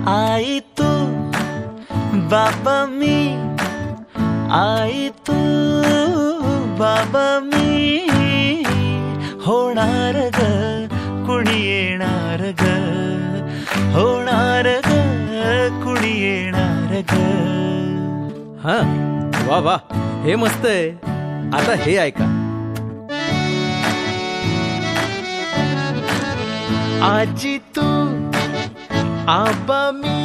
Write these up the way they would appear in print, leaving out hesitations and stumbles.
आई तू बाबा मी, आई तू बाबा मी, होणार ग कुणी येणार ग, होणार ग कुणी येणार ग. हा वा वा, हे मस्त आहे. आता हे ऐका. आजी तू आबा मी,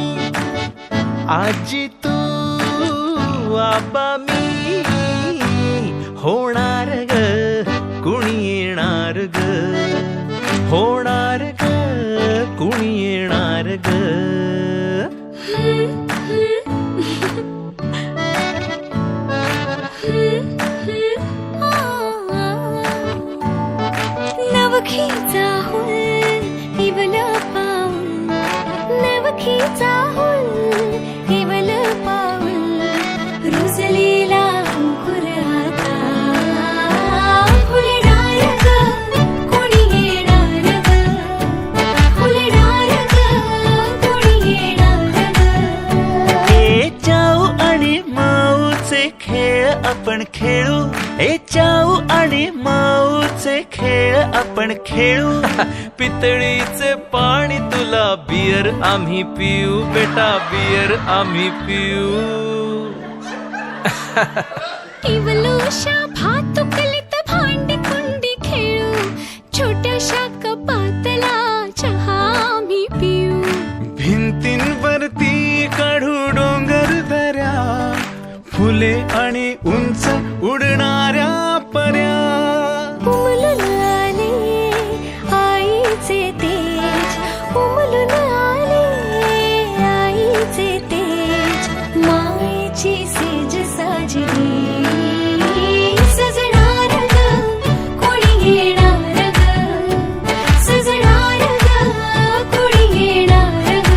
आजी तू आबा मी, होणार ग कुणी येणार ग, होणार ग कुणी येणार ग. नवखीचा हुल इवल पाऊल, नवखीचा हुल इवल पाऊल, रुजलेला अंकुर आता फुलणार ग कोणी येणार ग, फुलणार ग कोणी येणार ग. ए चाऊ आणि माऊचे खेळ आपण खेळू, ए चाऊ आणि माऊचे खेळ आपण खेळू. पितळीचे पाणी तुला, बियर आम्ही पिऊ बेटा, बियर आम्ही पिऊ. इवलोशा भातुकलीत भांडी कुंडी खेळू, छोट्याशा कपातला चहा आम्ही पिऊ. भिंतींवरती काढू डोंगर दऱ्या, फुले आणि उंच उडणाऱ्या पर्या. उमलून आले आईचे तेज, उमलून आले आईचे तेज, मायेची सेज साजली सजणार ग कोणी येणार ग, सजणार ग कोणी येणार ग.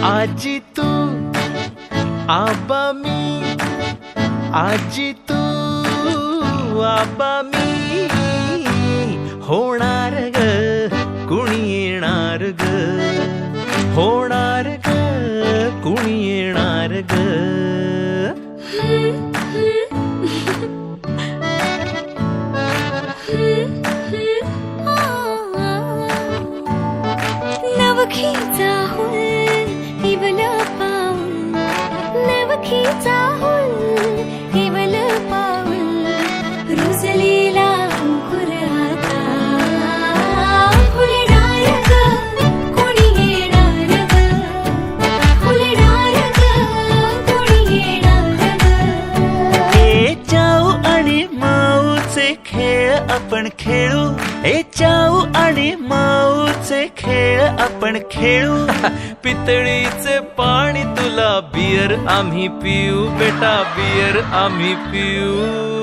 आजी तू आबा मी, आजी तू आबा मी, होणार ग कुणी येणार ग, होणार ग कुणी येणार ग. नवखीचा हुल इवल पाऊल, नवखीचा हुल इवल पाऊल, रुजलेला अंकुर आता फुलणार ग कोणी येणार ग, फुलणार ग कोणी येणार ग. ए चाऊ आणि माऊचे खेळ आपण खेळू, ए चाऊ आणि माऊचे खेळ आपण खेळू. पितळीचे पाणी तुला, बियर आम्ही पिऊ बेटा, बियर आम्ही पिऊ.